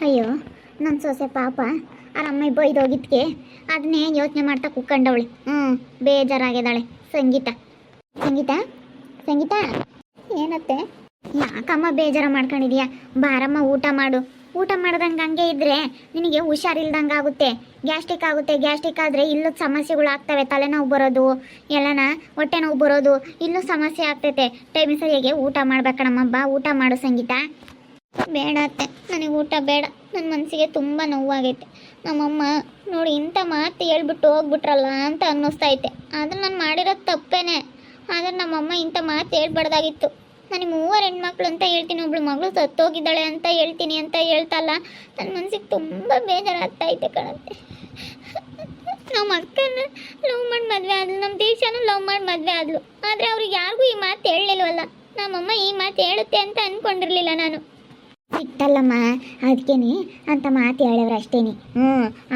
ಅಯ್ಯೋ ನನ್ನ ಸೊಸೆ ಪಾಪ ಆರಮ್ಮ ಬೈದೋಗಿದ್ಕೆ ಅದನ್ನೇ ಯೋಚನೆ ಮಾಡ್ತಾ ಕುಕ್ಕಂಡವಳೆ. ಬೇಜಾರಾಗಿದ್ದಾಳೆ. ಸಂಗೀತ ಸಂಗೀತ ಸಂಗೀತ ಏನತ್ತೆ? ಯಾಕಮ್ಮ ಬೇಜಾರ ಮಾಡ್ಕೊಂಡಿದೀಯಾ? ಬಾರಮ್ಮ ಊಟ ಮಾಡು. ಊಟ ಮಾಡ್ದಂಗೆ ಹಂಗೆ ಇದ್ರೆ ನಿನಗೆ ಹುಷಾರಿಲ್ದಂಗೆ ಆಗುತ್ತೆ, ಗ್ಯಾಸ್ಟ್ರಿಕ್ ಆಗುತ್ತೆ. ಗ್ಯಾಸ್ಟ್ರಿಕ್ ಆದರೆ ಇಲ್ಲೂ ಸಮಸ್ಯೆಗಳು ಆಗ್ತವೆ. ತಲೆನೋವು ಬರೋದು, ಎಲ್ಲನ ಹೊಟ್ಟೆ ನೋವು ಬರೋದು, ಇಲ್ಲೂ ಸಮಸ್ಯೆ ಆಗ್ತೈತೆ. ಟೈಮ್ ಸರಿಯಾಗಿ ಊಟ ಮಾಡ್ಬೇಕಣಮ್ಮ. ಬಾ ಊಟ ಮಾಡು ಸಂಗೀತ. ಬೇಡ ಅತ್ತೆ, ನನಗೆ ಊಟ ಬೇಡ. ನನ್ನ ಮನಸ್ಸಿಗೆ ತುಂಬ ನೋವಾಗೈತೆ. ನಮ್ಮಮ್ಮ ನೋಡಿ ಇಂಥ ಮಾತು ಹೇಳ್ಬಿಟ್ಟು ಹೋಗ್ಬಿಟ್ರಲ್ಲ ಅಂತ ಅನ್ನಿಸ್ತೈತೆ. ಆದ್ರೆ ನಾನು ಮಾಡಿರೋದು ತಪ್ಪೇನೆ. ಆದರೆ ನಮ್ಮಮ್ಮ ಇಂಥ ಮಾತು ಹೇಳ್ಬಾರ್ದಾಗಿತ್ತು. ನನಗೆ 3 ಹೆಣ್ಮಕ್ಳು ಅಂತ ಹೇಳ್ತೀನಿ, ಒಬ್ಳು ಮಗಳು ಸತ್ತೋಗಿದ್ದಾಳೆ ಅಂತ ಹೇಳ್ತೀನಿ ಅಂತ ಹೇಳ್ತಲ್ಲ. ನನ್ನ ಮನಸ್ಸಿಗೆ ತುಂಬ ಬೇಜಾರಾಗ್ತೈತೆ ಕಣತ್ತೆ. ನಮ್ಮ ಅಕ್ಕನ ಲವ್ ಮಾಡಿ ಮದುವೆ ಆದ್ಲು, ನಮ್ಮ ದೀಕ್ಷಾನು ಲವ್ ಮಾಡಿ ಮದುವೆ ಆದ್ಲು. ಆದರೆ ಅವ್ರಿಗೆ ಯಾರಿಗೂ ಈ ಮಾತು ಹೇಳಲಿಲ್ವಲ್ಲ. ನಮ್ಮಮ್ಮ ಈ ಮಾತು ಹೇಳುತ್ತೆ ಅಂತ ಅಂದ್ಕೊಂಡಿರಲಿಲ್ಲ ನಾನು. ಸಿಟ್ಟಲ್ಲಮ್ಮ, ಅದಕ್ಕೇನೆ ಅಂತ ಮಾತು ಹೇಳಿದ್ರು ಅಷ್ಟೇನಿ.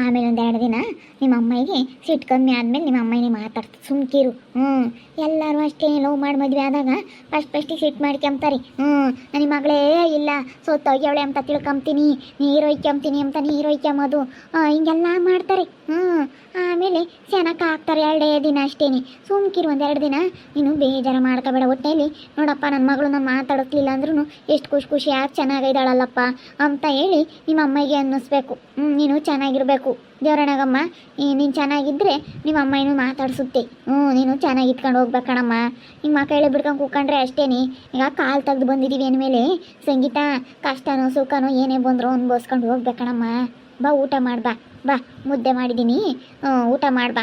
ಆಮೇಲೆ 1-2 ದಿನ ನಿಮ್ಮ ಅಮ್ಮಗೆ ಸಿಟ್ಟು ಕಮ್ಮಿ ಆದಮೇಲೆ ನಿಮ್ಮ ಅಮ್ಮನೇ ಮಾತಾಡ್ತಾರೆ. ಸುಮ್ಕಿರು. ಎಲ್ಲರೂ ಅಷ್ಟೇ ಲವ್ ಮಾಡಿ ಮದುವೆ ಆದಾಗ ಫಸ್ಟಿಗೆ ಸಿಟ್ಟು ಮಾಡ್ಕೊಂತಾರೆ. ನನ್ನ ಮಗಳೇ ಇಲ್ಲ ಸೋತೋಗ್ಯವಳೆ ಅಂತ ತಿಳ್ಕೊಂತೀನಿ, ನೀರು ಒಯ್ಕೊಂತೀನಿ ಅಂತ ನೀರು ಒಯ್ಕೊಂಬೋದು, ಹಿಂಗೆಲ್ಲ ಮಾಡ್ತಾರೆ. ಆಮೇಲೆ ಚೆನ್ನಾಗಿ ಹಾಕ್ತಾರೆ 2 ದಿನ ಅಷ್ಟೇನಿ. ಸುಮ್ಕಿರು 1-2 ದಿನ. ನೀನು ಬೇಜಾರು ಮಾಡ್ಕೋಬೇಡ. ಒಟ್ಟೆಯಲ್ಲಿ ನೋಡಪ್ಪ, ನನ್ನ ಮಗಳು ನಾನು ಮಾತಾಡಿಸ್ಲಿಲ್ಲ ಅಂದ್ರೂ ಎಷ್ಟು ಖುಷಿ ಯಾಕೆ ಚೆನ್ನಾಗಿದ್ದಾಳಲ್ಲಪ್ಪ ಅಂತ ಹೇಳಿ ನಿಮ್ಮ ಅಮ್ಮಗೆ ಅನ್ನಿಸ್ಬೇಕು. ನೀನು ಚೆನ್ನಾಗಿರಬೇಕು. ದೇವರಣಗಮ್ಮ, ನೀನು ಚೆನ್ನಾಗಿದ್ದರೆ ನಿಮ್ಮ ಅಮ್ಮ ಏನು ಮಾತಾಡಿಸುತ್ತೆ. ನೀನು ಚೆನ್ನಾಗಿ ಇಟ್ಕೊಂಡು ಹೋಗ್ಬೇಕಣಮ್ಮ. ಹಿಂಗೆ ಮಕ್ಕಳು ಬಿಡ್ಕೊಂಡು ಕೂತ್ಕೊಂಡ್ರೆ ಅಷ್ಟೇನಿ. ಈಗ ಕಾಲು ತೆಗೆದು ಬಂದಿದ್ದೀವಿ ಅಂದಮೇಲೆ ಸಂಗೀತ ಕಷ್ಟನೋ ಸುಖನೋ ಏನೇ ಬಂದರೂ ಅನ್ಭವಿಸ್ಕೊಂಡು ಹೋಗ್ಬೇಕಣಮ್ಮ. ಬಾ ಊಟ ಮಾಡ್ಬಾ. ಬಾ ಮುದ್ದೆ ಮಾಡಿದ್ದೀನಿ, ಊಟ ಮಾಡ್ಬಾ.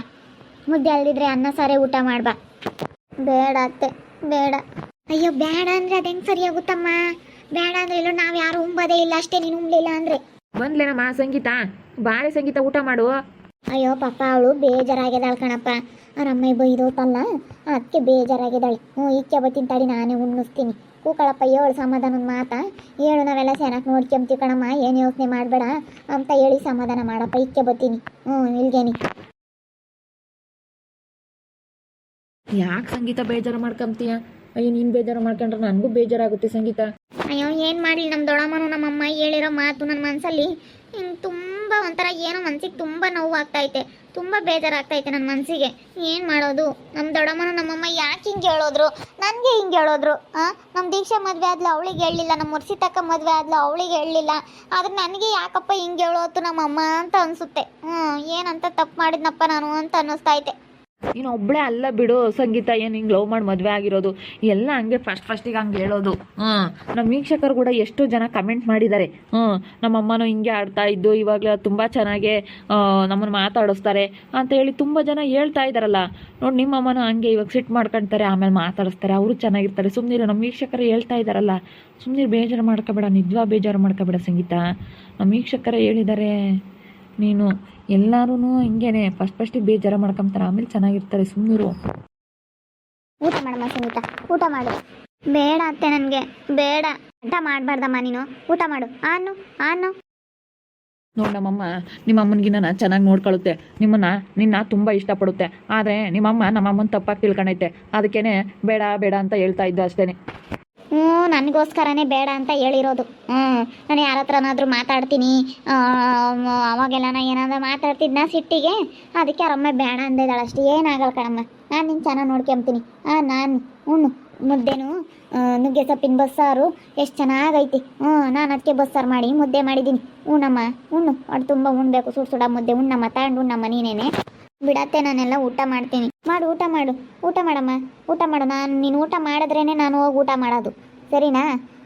ಮುದ್ದೆ ಅಲ್ದಿದ್ರೆ ಅನ್ನ ಸಾರೇ ಊಟ ಮಾಡ್ಬಾ. ಬೇಡ ಅತ್ತೆ, ಬೇಡ. ಅಯ್ಯೋ ಬೇಡ ಅಂದರೆ ಅದು ಹೆಂಗೆ ಸರಿಯಾಗುತ್ತಮ್ಮ? ಬೇಡ ಅಂದರೆ ಇಲ್ಲೋ ನಾವು ಯಾರು ಉಂಬೋದೇ ಇಲ್ಲ ಅಷ್ಟೇ. ನೀನು ಉಂಬಲಿಲ್ಲ ಅಂದರೆ ಬಂದ್ಲೇನಮ್ಮ ಸಂಗೀತ? ಬಾರೆ ಸಂಗೀತ, ಊಟ ಮಾಡು. ಅಯ್ಯೋ ಪಾಪ, ಅವಳು ಬೇಜಾರಾಗಿದ್ದಾಳೆ ಕಣಪ್ಪ. ಅವರಮ್ಮ ಬೈದೋತಲ್ಲ, ಅದಕ್ಕೆ ಬೇಜಾರಾಗಿದ್ದಾಳೆ. ಈಕೆ ಬತ್ತೀನಿ ತಡಿ, ನಾನೇ ಉಣ್ಣಿಸ್ತೀನಿ. ಕೂಕಳಪ್ಪ, 7 ಸಮಾಧಾನದ ಮಾತಾ ಹೇಳು. ನಾವೆಲ್ಲ ಚೆನ್ನಾಗಿ ನೋಡ್ಕೊಂತೀವಿ ಕಣಮ್ಮ, ಏನು ಯೋಚನೆ ಮಾಡಬೇಡ ಅಂತ ಹೇಳಿ ಸಮಾಧಾನ ಮಾಡಪ್ಪ. ಈಕೆ ಬತ್ತೀನಿ. ಇಲ್ಗೇನಿ. ಯಾಕೆ ಸಂಗೀತ ಬೇಜಾರು ಮಾಡ್ಕೊಂತೀಯ? ಅಯ್ಯೋ, ನೀನು ಬೇಜಾರು ಮಾಡ್ಕೊಂಡ್ರೆ ನನಗೂ ಬೇಜಾರಾಗುತ್ತೆ ಸಂಗೀತ. ಅಯ್ಯೋ ಏನು ಮಾಡಲಿ, ನಮ್ಮ ದೊಡ್ಡಮ್ಮನು ನಮ್ಮಮ್ಮ ಹೇಳಿರೋ ಮಾತು ನನ್ನ ಮನಸ್ಸಲ್ಲಿ ತುಂಬ ಒಂಥರ ಏನೋ ಮನಸ್ಸಿಗೆ ತುಂಬ ನೋವು ಆಗ್ತೈತೆ. ತುಂಬ ಬೇಜಾರಾಗ್ತೈತೆ ನನ್ನ ಮನಸ್ಸಿಗೆ. ಏನು ಮಾಡೋದು? ನಮ್ಮ ದೊಡ್ಡಮ್ಮನು ನಮ್ಮಮ್ಮ ಯಾಕೆ ಹಿಂಗೆ ಹೇಳೋದ್ರು, ನನಗೆ ಹಿಂಗೆ ಹೇಳೋದ್ರು. ನಮ್ಮ ದೀಕ್ಷಾ ಮದುವೆ ಆದ್ಲು, ಅವಳಿಗೆ ಹೇಳಲಿಲ್ಲ. ನಮ್ಮ ಮುರ್ಸಿತಕ್ಕ ಮದುವೆ ಆದ್ಲು, ಅವಳಿಗೆ ಹೇಳಲಿಲ್ಲ. ಆದರೆ ನನಗೆ ಯಾಕಪ್ಪ ಹಿಂಗೆ ಹೇಳೋತು ನಮ್ಮಮ್ಮ ಅಂತ ಅನಿಸುತ್ತೆ. ಏನಂತ ತಪ್ಪು ಮಾಡಿದ್ನಪ್ಪ ನಾನು ಅಂತ ಅನ್ನಿಸ್ತೈತೆ. ನೀನು ಒಬ್ಬಳೇ ಅಲ್ಲ ಬಿಡು ಸಂಗೀತ, ಏನು ಹಿಂಗೆ ಲವ್ ಮಾಡಿ ಮದುವೆ ಆಗಿರೋದು ಎಲ್ಲ ಹಂಗೆ ಫಸ್ಟಿಗೆ ಹಂಗೆ ಹೇಳೋದು. ನಮ್ಮ ವೀಕ್ಷಕರು ಕೂಡ ಎಷ್ಟೋ ಜನ ಕಮೆಂಟ್ ಮಾಡಿದ್ದಾರೆ. ನಮ್ಮಮ್ಮನೂ ಹಿಂಗೆ ಆಡ್ತಾ ಇದ್ದು, ಇವಾಗಲೇ ತುಂಬ ಚೆನ್ನಾಗೆ ನಮ್ಮನ್ನು ಮಾತಾಡಿಸ್ತಾರೆ ಅಂತ ಹೇಳಿ ತುಂಬ ಜನ ಹೇಳ್ತಾ ಇದ್ದಾರಲ್ಲ. ನೋಡಿ, ನಿಮ್ಮಮ್ಮನೂ ಹಂಗೆ ಇವಾಗ ಸಿಟ್ಟು ಮಾಡ್ಕೊಳ್ತಾರೆ, ಆಮೇಲೆ ಮಾತಾಡಿಸ್ತಾರೆ, ಅವರು ಚೆನ್ನಾಗಿರ್ತಾರೆ. ಸುಮ್ಮನಿರು, ನಮ್ಮ ವೀಕ್ಷಕರು ಹೇಳ್ತಾ ಇದ್ದಾರಲ್ಲ, ಸುಮ್ಮನಿರು, ಬೇಜಾರು ಮಾಡ್ಕೋಬೇಡ. ನಿಜವಾ ಬೇಜಾರು ಮಾಡ್ಕೋಬೇಡ ಸಂಗೀತ. ನಮ್ಮ ವೀಕ್ಷಕರೇ ಹೇಳಿದ್ದಾರೆ, ನೀನು ಎಲ್ಲರೂ ಹಿಂಗೇನೆ ಫಸ್ಟಿಗೆ ಬೇಜಾರು ಮಾಡ್ಕೊಂತಾರೆ, ಆಮೇಲೆ ಚೆನ್ನಾಗಿರ್ತಾರೆ. ಸುಮ್ಮನಿರು. ಊಟ ಮಾಡಮ್ಮ ಸಂಗೀತ, ಊಟ ಮಾಡು. ಬೇಡ ಅತ್ತೆ, ನನಗೆ ಬೇಡ. ಊಟ ಮಾಡಬಾರ್ದಮ್ಮ ನೀನು. ಊಟ ಮಾಡು. ಆನು ನೋಡಿ, ನಮ್ಮಮ್ಮ ನಿಮ್ಮ ಅಮ್ಮನಿಗಿನ್ನ ಚೆನ್ನಾಗಿ ನೋಡ್ಕೊಳ್ಳುತ್ತೆ. ನಿನ್ನ ತುಂಬ ಇಷ್ಟಪಡುತ್ತೆ. ಆದರೆ ನಮ್ಮಮ್ಮನ ತಪ್ಪಾಗಿ ತಿಳ್ಕೊಂಡೈತೆ. ಅದಕ್ಕೇನೆ ಬೇಡ ಬೇಡ ಅಂತ ಹೇಳ್ತಾ ಇದ್ದೆ ಅಷ್ಟೇ. ನನಗೋಸ್ಕರನೇ ಬೇಡ ಅಂತ ಹೇಳಿರೋದು. ನಾನು ಯಾರ ಹತ್ರನಾದ್ರೂ ಮಾತಾಡ್ತೀನಿ, ಅವಾಗೆಲ್ಲ ನಾನು ಏನಾದರೂ ಮಾತಾಡ್ತಿದ್ನ ಸಿಟ್ಟಿಗೆ, ಅದಕ್ಕೆ ಅವರಮ್ಮ ಬೇಡ ಅಂದಿದ್ದಾಳೆ ಅಷ್ಟೇ. ಏನಾಗಲ್ಲ ಕಣಮ್ಮ, ನಾನು ನಿನ್ನ ಚೆನ್ನಾಗಿ ನೋಡ್ಕೊಂತೀನಿ. ನಾನು ಉಣ್ಣು ಮುದ್ದೆನು, ನುಗ್ಗೆ ಸೊಪ್ಪಿನ ಬಸ್ಸಾರು ಎಷ್ಟು ಚೆನ್ನಾಗೈತಿ. ನಾನು ಅದಕ್ಕೆ ಬಸ್ಸಾರು ಮಾಡಿ ಮುದ್ದೆ ಮಾಡಿದ್ದೀನಿ. ಉಣ್ಣಮ್ಮ, ಉಣ್ಣು. ಅದು ತುಂಬ ಉಣ್ಬೇಕು, ಸುಡ ಮುದ್ದೆ. ಉಣ್ಣಮ್ಮ, ತಗೊಂಡು ಉಣ್ಣಮ್ಮ ನೀನೇನೆ. ಬಿಡತ್ತೆ, ನಾನೆಲ್ಲ ಊಟ ಮಾಡ್ತೀನಿ. ಮಾಡು, ಊಟ ಮಾಡು. ಊಟ ಮಾಡಮ್ಮ, ಊಟ ಮಾಡು. ನೀನು ಊಟ ಮಾಡಿದ್ರೇ ನಾನು ಹೋಗಿ ಊಟ ಮಾಡೋದು, ಸರಿನಾ?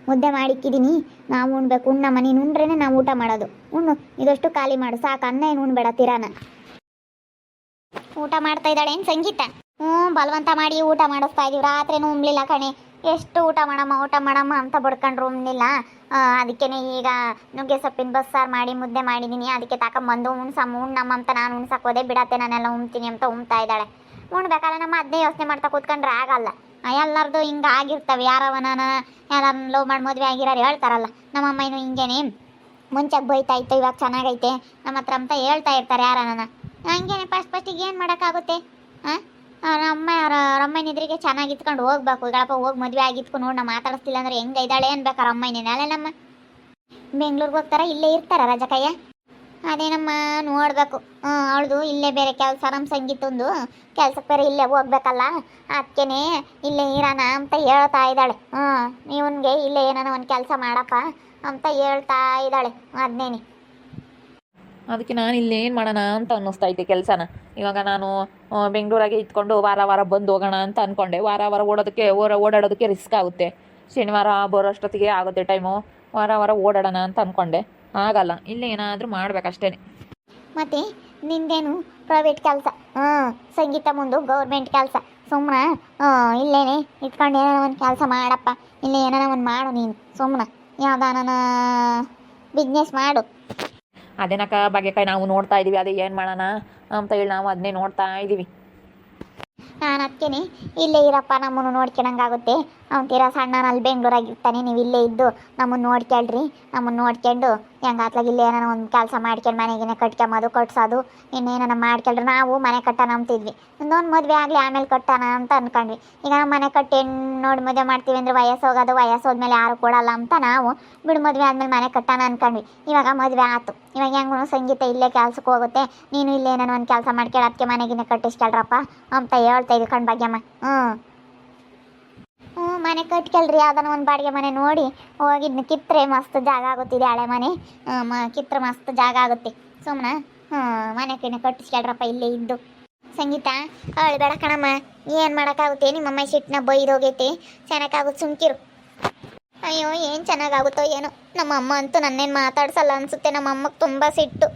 ಮುದ್ದೆ ಮಾಡಿಕ್ಕಿದ್ದೀನಿ, ನಾವು ಉಣ್ಬೇಕು. ಉಣ್ಣಮ್ಮ, ನೀನು ಉಂಡ್ರೇ ನಾವು ಊಟ ಮಾಡೋದು. ಉಣ್ಣು, ಇದಷ್ಟು ಖಾಲಿ ಮಾಡು ಸಾಕು. ಅನ್ನ ಏನು ಉಣ್ಬೇಡ ತಿರಾನ. ಊಟ ಮಾಡ್ತಾ ಇದ್ದಾಳೆ ಏನು ಸಂಗೀತ? ಬಲವಂತ ಮಾಡಿ ಊಟ ಮಾಡಿಸ್ತಾ ಇದೀವಿ. ರಾತ್ರಿನೂ ಉಣ್ಲಿಲ್ಲ ಕಣೆ. ಎಷ್ಟು ಊಟ ಮಾಡಮ್ಮ ಅಂತ ಬಡ್ಕೊಂಡ್ರು ಉಣ್ಲಿಲ್ಲ. ಅದಕ್ಕೆ ಈಗ ನುಗ್ಗೆ ಸೊಪ್ಪಿನ ಬಸ್ಸಾರು ಮಾಡಿ ಮುದ್ದೆ ಮಾಡಿದ್ದೀನಿ. ಅದಕ್ಕೆ ತಗೊಂಬಂದು ಉಣ್ಣಮ್ಮ ಅಂತ ನಾನು ಉಣ್ಸಕ್ಕೆ ಹೋದೆ. ಬಿಡತ್ತೆ, ನಾನೆಲ್ಲ ಉಣ್ತೀನಿ ಅಂತ ಉಣ್ತಾ ಇದ್ದಾಳೆ. ಉಣ್ಬೇಕಲ್ಲ, ನಮ್ಮ ಅದೇ ಯೋಚನೆ ಮಾಡ್ತಾ ಕೂತ್ಕೊಂಡ್ರೆ ಆಗಲ್ಲ. ಎಲ್ಲರದು ಹಿಂಗೆ ಆಗಿರ್ತವೆ. ಯಾರನ್ನ ಲವ್ ಮಾಡಿ ಮದುವೆ ಆಗಿರೋರು ಹೇಳ್ತಾರಲ್ಲ, ನಮ್ಮಮ್ಮ ಇನ್ನೂ ಹಿಂಗೇನೆ ಮುಂಚೆಗೆ ಬೈತಾ ಇತ್ತು, ಇವಾಗ ಚೆನ್ನಾಗೈತೆ ನಮ್ಮ ಹತ್ರ ಅಂತ ಹೇಳ್ತಾ ಇರ್ತಾರೆ ಯಾರನ್ನ. ಹಂಗೇನೆ ಫಸ್ಟಿಗೆ ಏನು ಮಾಡೋಕ್ಕಾಗುತ್ತೆ? ರಮ್ಮನ ಎದುರಿಗೆ ಚೆನ್ನಾಗಿ ಇತ್ಕೊಂಡು ಹೋಗ್ಬೇಕು. ಈಗಳಪ್ಪ ಹೋಗಿ ಮದುವೆ ಆಗಿತ್ಕೊಂಡು ನೋಡಿ, ನಾವು ಮಾತಾಡಿಸ್ತಿಲ್ಲ ಅಂದರೆ ಹೆಂಗೆ ಇದ್ದಾಳೆ ಅನ್ಬೇಕಾರೆ ಅಮ್ಮನೇ ನಮ್ಮ ಬೆಂಗ್ಳೂರಿಗೆ ಹೋಗ್ತಾರ ಇಲ್ಲೇ ಇರ್ತಾರ ರಜಕಯ್ಯ? ಅದೇನಮ್ಮ ನೋಡ್ಬೇಕು. ಅವಳದು ಇಲ್ಲೇ ಬೇರೆ ಕೆಲಸ, ನಮ್ಮ ಸಂಗೀತಂದು ಕೆಲ್ಸಕ್ಕೆ ಬೇರೆ ಇಲ್ಲೇ ಹೋಗ್ಬೇಕಲ್ಲ, ಅದಕ್ಕೇನೆ ಇಲ್ಲೇ ಇರೋಣ ಅಂತ ಹೇಳ್ತಾ ಇದ್ದಾಳೆ. ಇವನ್ಗೆ ಇಲ್ಲೇ ಏನಾನ ಒಂದು ಕೆಲಸ ಮಾಡಪ್ಪ ಅಂತ ಹೇಳ್ತಾ ಇದ್ದಾಳೆ. ಅದನ್ನೇನಿ ಅದಕ್ಕೆ ನಾನು ಇಲ್ಲಿ ಏನು ಮಾಡೋಣ ಅಂತ ಅನ್ನಿಸ್ತಾ ಐತೆ ಕೆಲಸನ. ಇವಾಗ ನಾನು ಬೆಂಗಳೂರಾಗೆ ಇದ್ಕೊಂಡು ವಾರ ವಾರ ಬಂದು ಹೋಗೋಣ ಅಂತ ಅಂದ್ಕೊಂಡೆ. ವಾರ ವಾರ ಓಡಾಡೋದಕ್ಕೆ ರಿಸ್ಕ್ ಆಗುತ್ತೆ. ಶನಿವಾರ ಬರೋಷ್ಟೊತ್ತಿಗೆ ಆಗುತ್ತೆ ಟೈಮು. ವಾರ ವಾರ ಓಡಾಡೋಣ ಅಂತ ಅಂದ್ಕೊಂಡೆ, ಆಗಲ್ಲ. ಇಲ್ಲೇ ಏನಾದರೂ ಮಾಡ್ಬೇಕಷ್ಟೇ. ಮತ್ತೆ ನಿಂದೇನು ಪ್ರೈವೇಟ್ ಕೆಲಸ, ಸಂಗೀತ ಮುಂದೆ ಗೌರ್ಮೆಂಟ್ ಕೆಲಸ. ಸುಮ್ಮನೆ ಇಲ್ಲೇನೆ ಇಟ್ಕೊಂಡು ಏನಾರ ಒಂದು ಕೆಲಸ ಮಾಡಪ್ಪ, ಇಲ್ಲೇ ಏನಾರ ಒಂದು ಮಾಡು ನೀನು. ಸುಮ್ಮನೆ ಯಾವ್ದಾನ ಬಿಸ್ನೆಸ್ ಮಾಡು. ಅದೇನಕ್ಕ ಬಗೆಕಾಯಿ ನಾವು ನೋಡ್ತಾ ಇದ್ದೀವಿ, ಅದೇ ಏನು ಮಾಡೋಣ ಅಂತ ಹೇಳಿ ನಾವು ಅದನ್ನೇ ನೋಡ್ತಾ ಇದ್ದೀವಿ. ನಾನು ಅದಕ್ಕೇನೆ ಇಲ್ಲೇ ಇರಪ್ಪ, ನಮ್ಮನ್ನು ನೋಡ್ಕೊಳಂಗಾಗುತ್ತೆ. ಅವ್ನು ತೀರಾ ಸಣ್ಣನಲ್ಲಿ ಬೆಂಗಳೂರಾಗಿರ್ತಾನೆ, ನೀವು ಇಲ್ಲೇ ಇದ್ದು ನಮ್ಮನ್ನು ನೋಡ್ಕೊಳ್ರಿ. ನಮ್ಮನ್ನು ನೋಡ್ಕೊಂಡು ಹೆಂಗಾತ್ಲಾಗ ಇಲ್ಲೇ ಏನಾರ ಒಂದು ಕೆಲಸ ಮಾಡ್ಕೊಂಡು ಮನೆಗಿನ ಕಟ್ಕೊಂಬೋದು, ಕಟ್ಸೋದು ಇನ್ನೇನಾರ ಮಾಡ್ಕೊಳ್ರಿ. ನಾವು ಮನೆ ಕಟ್ಟೋಣ ಅಂತಿದ್ವಿ, ಒಂದೊಂದು ಮದುವೆ ಆಗಲಿ ಆಮೇಲೆ ಕಟ್ಟೋಣ ಅಂತ ಅಂದ್ಕೊಂಡ್ವಿ. ಈಗ ನಾವು ಮನೆ ಕಟ್ಟಿ ನೋಡಿ ಮದುವೆ ಮಾಡ್ತೀವಿ ಅಂದರೆ ವಯಸ್ಸು ಹೋದ್ಮೇಲೆ ಯಾರು ಕೊಡಲ್ಲ ಅಂತ ನಾವು ಬಿಡು ಮದುವೆ ಆದಮೇಲೆ ಮನೆ ಕಟ್ಟೋಣ ಅಂದ್ಕೊಂಡ್ವಿ. ಇವಾಗ ಮದುವೆ ಆಯ್ತು, ಇವಾಗ ಹೆಂಗೂ ಸಂಗೀತ ಇಲ್ಲೇ ಕೆಲ್ಸಕ್ಕೆ ಹೋಗುತ್ತೆ, ನೀನು ಇಲ್ಲೇ ಏನಾರ ಒಂದು ಕೆಲಸ ಮಾಡ್ಕೊಳ್ಳಿ, ಅದಕ್ಕೆ ಮನೆಗಿನ ಕಟ್ಟಿಸ್ಕೊಳ್ರಪ್ಪ ಅಂತ ಹೇಳ್ತಾ ಇದ್ವಿ ಕಣ್ ಭಾಗ್ಯಮ್ಮ. ಮನೆ ಕಟ್ಕೊಳ್ರಿ, ಯಾವ್ದಾನ ಒಂದು ಬಾಡಿಗೆ ಮನೆ ನೋಡಿ ಹೋಗಿದ್ನ ಕಿತ್ತರೆ ಮಸ್ತ್ ಜಾಗ ಆಗುತ್ತಿದೆ. ಹಳೆ ಮನೆ ಕಿತ್ತರೆ ಮಸ್ತ್ ಜಾಗ ಆಗುತ್ತೆ. ಸುಮ್ಮನೆ ಮನೆ ಕೈನ ಕಟ್ಟಿಸ್ಕೊಳ್ರಪ್ಪ ಇಲ್ಲೇ ಇದ್ದು. ಸಂಗೀತ ಅವಳು ಬೇಡ ಕಣಮ್ಮ, ಏನು ಮಾಡೋಕ್ಕಾಗುತ್ತೆ, ನಿಮ್ಮಮ್ಮ ಸಿಟ್ಟಿನ ಬೈದೋಗೈತೆ, ಚೆನ್ನಾಗಾಗುತ್ತೆ ಸುಮ್ಕಿರು. ಅಯ್ಯೋ ಏನು ಚೆನ್ನಾಗಾಗುತ್ತೋ ಏನೋ. ನಮ್ಮಮ್ಮ ಅಂತೂ ನನ್ನೇನು ಮಾತಾಡ್ಸಲ್ಲ ಅನಿಸುತ್ತೆ. ನಮ್ಮಮ್ಮಗೆ ತುಂಬ ಸಿಟ್ಟು.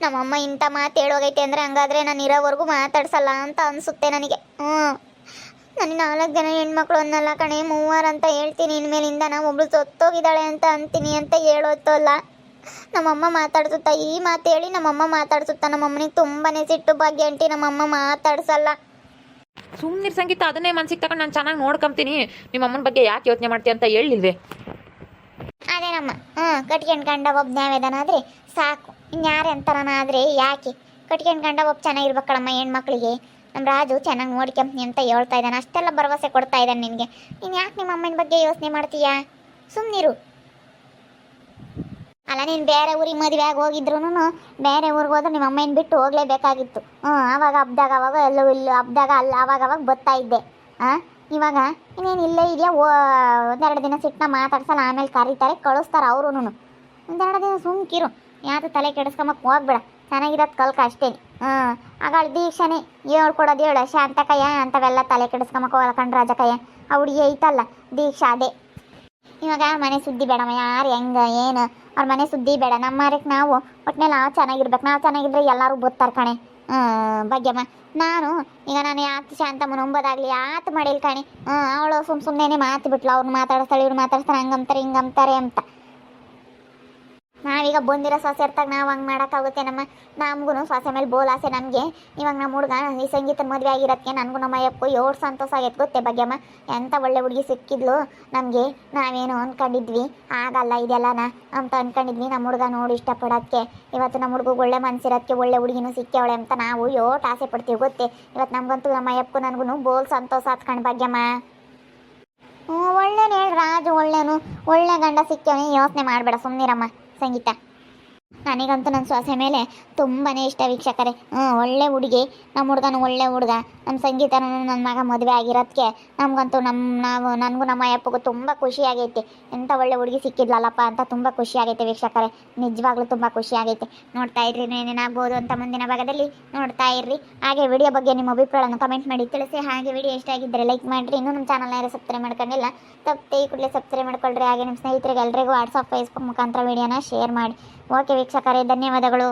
ನಮ್ಮಮ್ಮ ಇಂಥ ಮಾತು ಹೇಳೋಗೈತೆ ಅಂದರೆ ಹಂಗಾದ್ರೆ ನಾನು ಇರೋವರೆಗೂ ಮಾತಾಡ್ಸಲ್ಲ ಅಂತ ಅನಿಸುತ್ತೆ ನನಗೆ. ನನಗೆ 4 ಜನ ಹೆಣ್ಮಕ್ಳು ಅನ್ನಲ್ಲ ಕಣೆ, 3 ಅಂತ ಹೇಳ್ತೀನಿ. ಇನ್ಮೇಲಿಂದ ನಾವು ಒಬ್ಳು ಸತ್ತೋಗಿದ್ದಾಳೆ ಅಂತ ಅಂತೀನಿ ಅಂತ ಹೇಳೋತ್ತಲ್ಲ. ನಮ್ಮಮ್ಮ ಮಾತಾಡ್ಸುತ್ತಾ, ಈ ಮಾತು ಹೇಳಿ ನಮ್ಮಮ್ಮ ಮಾತಾಡ್ಸುತ್ತಾ. ನಮ್ಮಮ್ಮನಿಗೆ ತುಂಬಾ ಸಿಟ್ಟು ಭಾಗ್ಯ ಆಂಟಿ, ನಮ್ಮಮ್ಮ ಮಾತಾಡ್ಸಲ್ಲ. ಸುಮ್ಮನೆ ಸಂಗೀತ, ಅದನ್ನೇ ಮನ್ಸಿಗೆ ತಗೊಂಡು ನಾನು ಚೆನ್ನಾಗಿ ನೋಡ್ಕೊಂತೀನಿ. ನಿಮ್ಮ ಅಮ್ಮನ ಬಗ್ಗೆ ಯಾಕೆ ಯೋಚನೆ ಮಾಡ್ತೀಯ ಅಂತ ಹೇಳಿಲ್ವೇ? ಅದೇನಮ್ಮ, ಕಟ್ಕೊಂಡು ಗಂಡ ಒಬ್ಬ ನ್ಯಾವೇದನಾದರೆ ಸಾಕು, ಇನ್ಯಾರು ಅಂತಾರನ ಆದರೆ ಯಾಕೆ? ಕಟ್ಕೊಂಡು ಗಂಡ ಒಬ್ಬ ಚೆನ್ನಾಗಿರ್ಬೇಕಳಮ್ಮ ಹೆಣ್ಮಕ್ಳಿಗೆ. ನಮ್ಮ ರಾಜು ಚೆನ್ನಾಗಿ ನೋಡ್ಕೊಂತೀನಿ ಅಂತ ಹೇಳ್ತಾ ಇದ್ದಾನೆ, ಅಷ್ಟೆಲ್ಲ ಭರವಸೆ ಕೊಡ್ತಾ ಇದ್ದಾನೆ ನಿನಗೆ. ನೀನು ಯಾಕೆ ನಿಮ್ಮ ಅಮ್ಮನ ಬಗ್ಗೆ ಯೋಚನೆ ಮಾಡ್ತೀಯಾ? ಸುಮ್ಮನಿರು. ಅಲ್ಲ, ನೀನು ಬೇರೆ ಊರಿಗೆ ಮದುವೆ ಆಗಿ ಹೋಗಿದ್ರು ಬೇರೆ ಊರಿಗೆ ಹೋದ್ರೆ ನಿಮ್ಮ ಅಮ್ಮನ ಬಿಟ್ಟು ಹೋಗಲೇಬೇಕಾಗಿತ್ತು. ಆವಾಗ ಹಬ್ದಾಗ ಅವಾಗ ಎಲ್ಲೂ ಇಲ್ಲ, ಹಬ್ದಾಗ ಅಲ್ಲ ಆವಾಗ ಬರ್ತಾ ಇದ್ದೆ. ಇವಾಗ ಇನ್ನೇನು ಇಲ್ಲೇ ಇದೆಯಾ? ಒಂದೆರಡು ದಿನ ಸಿಟ್ಟನ್ನ ಮಾತಾಡ್ಸಲ್ಲ, ಆಮೇಲೆ ಕರೀತಾರೆ, ಕಳಿಸ್ತಾರೆ ಅವರು. ಒಂದೆರಡು ದಿನ ಸುಮ್ಕಿರು, ಯಾವುದು ತಲೆ ಕೆಡಿಸ್ಕೊಂಬಕ್ಕೆ ಹೋಗ್ಬೇಡ, ಚೆನ್ನಾಗಿರೋದು ಕಲ್ಕ ಅಷ್ಟೇ. ಆಗಳ ದೀಕ್ಷಾನೇ ಹೇಳ್ಕೊಡೋದು ಹೇಳು, ಶಾಂತಕಯ್ಯ ಅಂಥವೆಲ್ಲ ತಲೆ ಕೆಡಿಸ್ಕೊಂಬಕ್ಕೆ ಹೋಗಲ್ಲ ಕಣ್ ರಾಜಕಯ್ಯ. ಆ ಹುಡುಗಿ ಐತಲ್ಲ ದೀಕ್ಷಾ, ಅದೇ. ಇವಾಗ ಮನೆ ಸುದ್ದಿ ಬೇಡಮ್ಮ, ಯಾರು ಹೆಂಗೆ ಏನು ಅವ್ರ ಮನೆ ಸುದ್ದಿ ಬೇಡ. ನಮ್ಮರಕ್ಕೆ ನಾವು ಒಟ್ಟಿನಲ್ಲಿ ನಾವು ಚೆನ್ನಾಗಿರ್ಬೇಕು. ನಾವು ಚೆನ್ನಾಗಿದ್ರೆ ಎಲ್ಲರೂ ಬರ್ತಾರೆ ಕಣೆ. ಭಾಗ್ಯಮ್ಮ, ನಾನು ಯಾಕೆ ಶಾಂತಮ್ಮನ ಒಂಬದಾಗಲಿ ಆತು ಮಾಡಿಲ್ಲ ಕಣೆ. ಅವಳು ಸುಮ್ಮನೆ ಮಾತು ಬಿಟ್ಲು, ಅವ್ರು ಮಾತಾಡಿಸ್ತಾಳೆ, ಇವ್ರು ಮಾತಾಡ್ತಾರೆ, ಹಂಗಂತಾರೆ ಹಿಂಗಂತಾರೆ ಅಂತ. ನಾವೀಗ ಬಂದಿರೋ ಸೊಸೆ ಇರ್ತಾಗ ನಾವು ಹಂಗೆ ಮಾಡೋಕ್ಕಾಗುತ್ತೆ ನಮ್ಮ? ನಮಗೂ ಸೊಸೆ ಮೇಲೆ ಬೋಲಾಸೆ ನಮಗೆ. ಇವಾಗ ನಮ್ಮ ಹುಡುಗ ಈ ಸಂಗೀತ ಮದುವೆ ಆಗಿರೋದಕ್ಕೆ ನನಗೂ ನಮ್ಮ ಅಯ್ಯಪ್ಪು 7 ಸಂತೋಷ ಆಗೈತೆ ಗೊತ್ತೇ ಭಾಗ್ಯಮ್ಮ. ಎಂಥ ಒಳ್ಳೆ ಹುಡುಗಿ ಸಿಕ್ಕಿದ್ಲು ನಮಗೆ. ನಾವೇನು ಅಂದ್ಕೊಂಡಿದ್ವಿ, ಆಗಲ್ಲ ಇದೆಲ್ಲನ ಅಂತ ಅಂದ್ಕೊಂಡಿದ್ವಿ. ನಮ್ಮ ಹುಡುಗ ನೋಡಿ ಇಷ್ಟಪಡೋದಕ್ಕೆ ಇವತ್ತು ನಮ್ಮ ಹುಡುಗ ಒಳ್ಳೆ ಮನಸ್ಸಿರೋದಕ್ಕೆ ಒಳ್ಳೆ ಹುಡುಗಿನೂ ಸಿಕ್ಕವಳೆ ಅಂತ ನಾವು ಆಸೆ ಪಡ್ತೀವಿ ಗೊತ್ತೇ. ಇವತ್ತು ನಮಗಂತೂ ನಮ್ಮ ಅಯ್ಯಪ್ಪು ನನಗೂ ಬೋಲ್ ಸಂತೋಷ ಆತ್ಕೊಂಡು ಭಾಗ್ಯಮ್ಮ. ಒಳ್ಳೆನು ಹೇಳಿ ರಾಜು, ಒಳ್ಳೆ ಗಂಡ ಸಿಕ್ಕವನೇ, ಯೋಚನೆ ಮಾಡಬೇಡ, ಸುಮ್ಮನಿರಮ್ಮ ಸಂಗೀತ. ನನಗಂತೂ ನನ್ನ ಸೊಸೆ ಮೇಲೆ ತುಂಬಾ ಇಷ್ಟ ವೀಕ್ಷಕರೇ. ಒಳ್ಳೆ ಹುಡುಗಿ, ನಮ್ಮ ಹುಡುಗನೂ ಒಳ್ಳೆ ಹುಡುಗ. ನಮ್ಮ ಸಂಗೀತನೂ ನನ್ನ ಮಗ ಮದುವೆ ಆಗಿರೋದಕ್ಕೆ ನಮಗಂತೂ ನನಗೂ ನಮ್ಮ ಅಯ್ಯಪ್ಪಗೂ ತುಂಬ ಖುಷಿ ಆಗೈತೆ. ಎಂಥ ಒಳ್ಳೆ ಹುಡುಗಿ ಸಿಕ್ಕಿದ್ಲಲ್ಲಪ್ಪ ಅಂತ ತುಂಬ ಖುಷಿ ಆಗೈತೆ ವೀಕ್ಷಕರೇ, ನಿಜವಾಗ್ಲೂ ತುಂಬ ಖುಷಿ ಆಗೈತೆ. ನೋಡ್ತಾ ಇರ್ರಿ ಏನೇನಾಗ್ಬೋದು ಅಂತ ಮುಂದಿನ ಭಾಗದಲ್ಲಿ ನೋಡ್ತಾ ಇರ್ರಿ. ಹಾಗೆ ವಿಡಿಯೋ ಬಗ್ಗೆ ನಿಮ್ಮ ಅಭಿಪ್ರಾಯವನ್ನು ಕಮೆಂಟ್ ಮಾಡಿ ತಿಳಿಸಿ. ಹಾಗೆ ವಿಡಿಯೋ ಇಷ್ಟ ಆಗಿದ್ದರೆ ಲೈಕ್ ಮಾಡಿರಿ. ಇನ್ನೂ ನಮ್ಮ ಚಾನಲ್ನ ಯಾರು ಸಬ್ಸ್ಕ್ರೈಬ್ ಮಾಡ್ಕೊಂಡಿಲ್ಲ, ತಪ್ಪದೆ ಈ ಕೂಡಲೇ ಸಬ್ಸ್ಕ್ರೈಬ್ ಮಾಡ್ಕೊಳ್ರಿ. ಹಾಗೆ ನಿಮ್ಮ ಸ್ನೇಹಿತರಿಗೆ ಎಲ್ಲರಿಗೂ ವಾಟ್ಸಪ್ ಫೇಸ್ಬುಕ್ ಮುಖಾಂತರ ವಿಡಿಯೋನ ಶೇರ್ ಮಾಡಿ. ಓಕೆ ವೀಕ್ಷಕರೇ, ಧನ್ಯವಾದಗಳು.